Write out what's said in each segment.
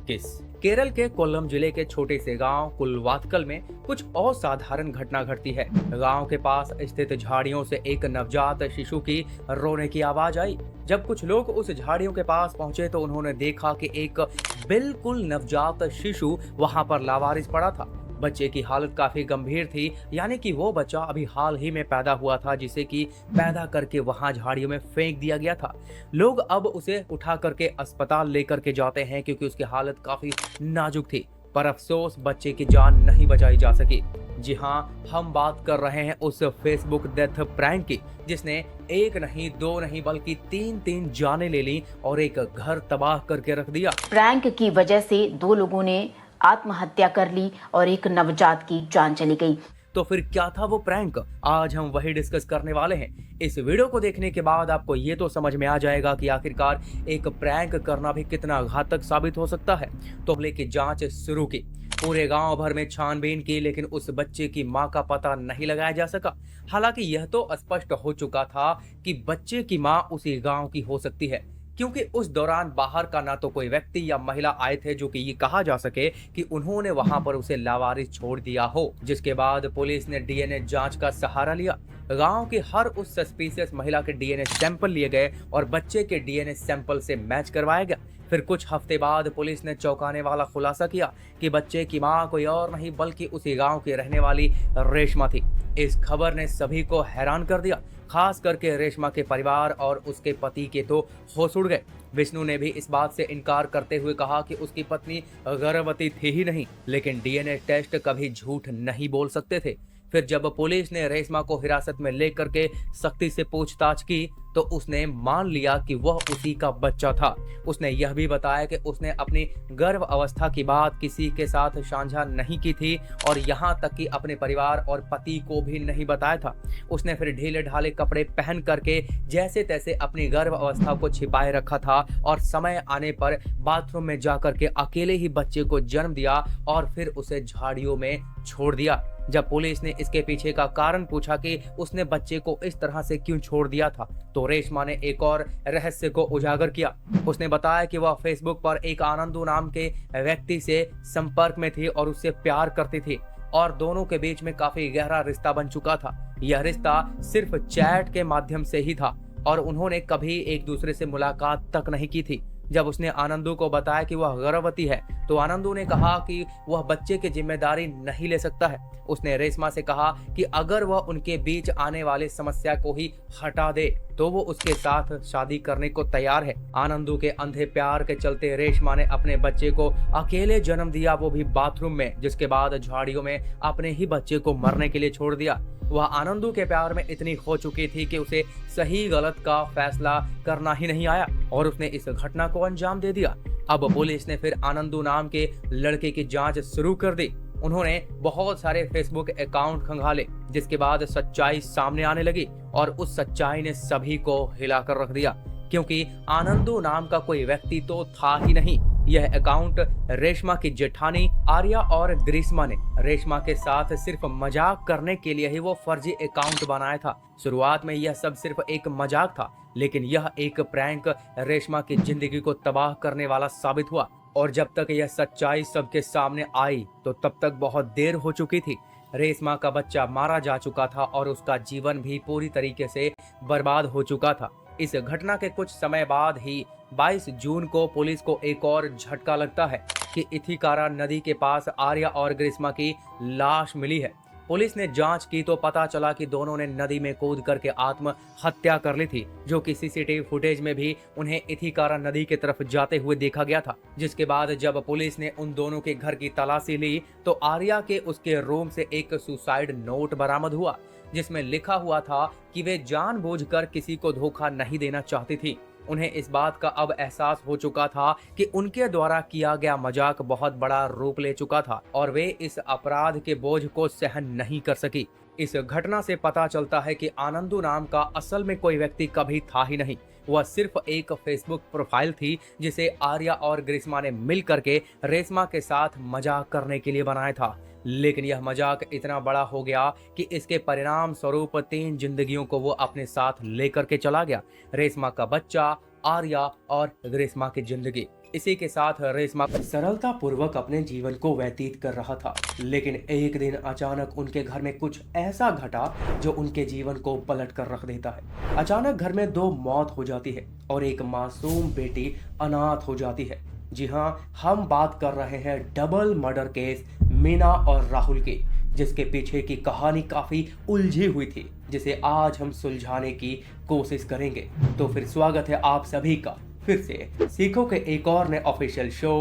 21। केरल के कोल्लम जिले के छोटे से गांव कुलवातकल में कुछ असाधारण घटना घटती है। गांव के पास स्थित झाड़ियों से एक नवजात शिशु की रोने की आवाज आई। जब कुछ लोग उस झाड़ियों के पास पहुंचे तो उन्होंने देखा कि एक बिल्कुल नवजात शिशु वहां पर लावारिस पड़ा था। बच्चे की हालत काफी गंभीर थी, यानी कि वो बच्चा अभी हाल ही में पैदा हुआ था, जिसे कि पैदा करके वहां झाड़ियों में फेंक दिया गया था। लोग अब उसे उठा करके अस्पताल लेकर के जाते हैं क्योंकि उसकी हालत काफी नाजुक थी, पर अफसोस बच्चे की जान नहीं बचाई जा सकी। जी हाँ, हम बात कर रहे हैं उस फेसबुक डेथ प्रैंक की, जिसने एक नहीं दो नहीं बल्कि तीन जानें ले ली और एक घर तबाह करके रख दिया। प्रैंक की वजह से 2 लोगों ने आत्महत्या कर ली और एक नवजात की जान चली गई। तो फिर क्या था वो प्रैंक? आज हम वही डिस्कस करने वाले हैं। इस वीडियो को देखने के बाद आपको ये तो समझ में आ जाएगा कि आखिरकार एक प्रैंक करना भी कितना घातक साबित हो सकता है। तो हमले की जांच शुरू की, पूरे गांव भर में छानबीन की, लेकिन उस बच्चे की मां का पता नहीं लगाया जा सका। हालांकि यह तो स्पष्ट हो चुका था कि बच्चे की मां उसी गांव की हो सकती है, क्योंकि उस दौरान बाहर का ना तो कोई व्यक्ति या महिला आए थे जो कि ये कहा जा सके कि उन्होंने वहां पर उसे लावारिस छोड़ दिया हो। जिसके बाद पुलिस ने डीएनए जांच का सहारा लिया। गांव की हर उस सस्पिशियस महिला के डीएनए सैंपल लिए गए और बच्चे के डीएनए सैंपल से मैच करवाया गया। फिर कुछ हफ्ते बाद पुलिस ने चौंकाने वाला खुलासा किया कि बच्चे की मां कोई और नहीं बल्कि उसी गांव की रहने वाली रेशमा थी। इस खबर ने सभी को हैरान कर दिया, खास करके रेशमा के परिवार और उसके पति के तो होश उड़ गए। विष्णु ने भी इस बात से इनकार करते हुए कहा कि उसकी पत्नी गर्भवती थी ही नहीं, लेकिन डीएनए टेस्ट कभी झूठ नहीं बोल सकते थे। फिर जब पुलिस ने रेशमा को हिरासत में लेकर के सख्ती से पूछताछ की तो उसने मान लिया कि वह उसी का बच्चा था। उसने यह भी बताया कि उसने अपनी गर्भ अवस्था की बात किसी के साथ साझा नहीं की थी और यहाँ तक कि अपने परिवार और पति को भी नहीं बताया था। उसने फिर ढीले ढाले कपड़े पहन करके जैसे तैसे अपनी गर्भ अवस्था को छिपाए रखा था और समय आने पर बाथरूम में जाकर के अकेले ही बच्चे को जन्म दिया और फिर उसे झाड़ियों में छोड़ दिया। जब पुलिस ने इसके पीछे का कारण पूछा कि उसने बच्चे को इस तरह से क्यों छोड़ दिया था, तो रेशमा ने एक और रहस्य को उजागर किया। उसने बताया कि वह फेसबुक पर एक आनंदू नाम के व्यक्ति से संपर्क में थी और उससे प्यार करती थी और दोनों के बीच में काफी गहरा रिश्ता बन चुका था। यह रिश्ता सिर्फ चैट के माध्यम से ही था और उन्होंने कभी एक दूसरे से मुलाकात तक नहीं की थी। जब उसने आनंदू को बताया कि वह गर्भवती है तो आनंदू ने कहा कि वह बच्चे की जिम्मेदारी नहीं ले सकता है। उसने रेशमा से कहा कि अगर वह उनके बीच आने वाली समस्या को ही हटा दे तो वो उसके साथ शादी करने को तैयार है। आनंदू के अंधे प्यार के चलते रेशमा ने अपने बच्चे को अकेले जन्म दिया, वो भी बाथरूम में, जिसके बाद झाड़ियों में अपने ही बच्चे को मरने के लिए छोड़ दिया। वह आनंदू के प्यार में इतनी खो चुकी थी कि उसे सही गलत का फैसला करना ही नहीं आया और उसने इस घटना को अंजाम दे दिया। अब पुलिस ने फिर आनंदू नाम के लड़के की जांच शुरू कर दी। उन्होंने बहुत सारे फेसबुक अकाउंट खंगाले, जिसके बाद सच्चाई सामने आने लगी और उस सच्चाई ने सभी को हिलाकर रख दिया, क्योंकि आनंदू नाम का कोई व्यक्ति तो था ही नहीं। यह अकाउंट रेशमा की जेठानी आर्या और ग्रीष्मा ने रेशमा के साथ सिर्फ मजाक करने के लिए ही वो फर्जी अकाउंट बनाया था। शुरुआत में यह सब सिर्फ एक मजाक था, लेकिन यह एक प्रैंक रेशमा की जिंदगी को तबाह करने वाला साबित हुआ और जब तक यह सच्चाई सबके सामने आई तो तब तक बहुत देर हो चुकी थी। रेशमा का बच्चा मारा जा चुका था और उसका जीवन भी पूरी तरीके से बर्बाद हो चुका था। इस घटना के कुछ समय बाद ही 22 जून को पुलिस को एक और झटका लगता है कि इथिकारा नदी के पास आर्या और ग्रीष्मा की लाश मिली है। पुलिस ने जांच की तो पता चला कि दोनों ने नदी में कूद करके आत्महत्या कर ली थी, जो कि सीसीटीवी फुटेज में भी उन्हें इथिकारा नदी की तरफ जाते हुए देखा गया था। जिसके बाद जब पुलिस ने उन दोनों के घर की तलाशी ली तो आर्या के उसके रूम से एक सुसाइड नोट बरामद हुआ, जिसमें लिखा हुआ था कि वे जानबूझकर किसी को धोखा नहीं देना चाहती थी। उन्हें इस बात का अब एहसास हो चुका था कि उनके द्वारा किया गया मजाक बहुत बड़ा रूप ले चुका था और वे इस अपराध के बोझ को सहन नहीं कर सकी। इस घटना से पता चलता है कि आनंदू नाम का असल में कोई व्यक्ति कभी था ही नहीं। वह सिर्फ एक फेसबुक प्रोफाइल थी जिसे आर्या और ग्रीष्मा ने मिल करके रेशमा के साथ मजाक करने के लिए बनाया था। लेकिन यह मजाक इतना बड़ा हो गया कि इसके परिणाम स्वरूप 3 जिंदगियों को वो अपने साथ लेकर के चला गया। रेशमा का बच्चा, आर्या और ग्रीष्मा की जिंदगी। इसी के साथ रेशमा सरलता पूर्वक अपने जीवन को व्यतीत कर रहा था, लेकिन एक दिन अचानक उनके घर में कुछ ऐसा घटा जो उनके जीवन को पलट कर रख देता है। अचानक घर में 2 मौत हो जाती है और एक मासूम बेटी अनाथ हो जाती है। जी हाँ, हम बात कर रहे हैं डबल मर्डर केस मीना और राहुल की, जिसके पीछे की कहानी काफी उलझी हुई थी, जिसे आज हम सुलझाने की कोशिश करेंगे। तो फिर स्वागत है आप सभी का फिर से सीखो के एक और नए ऑफिशियल शो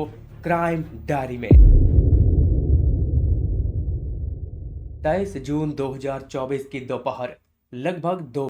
क्राइम डायरी में। 23 जून 2024 की दोपहर लगभग 2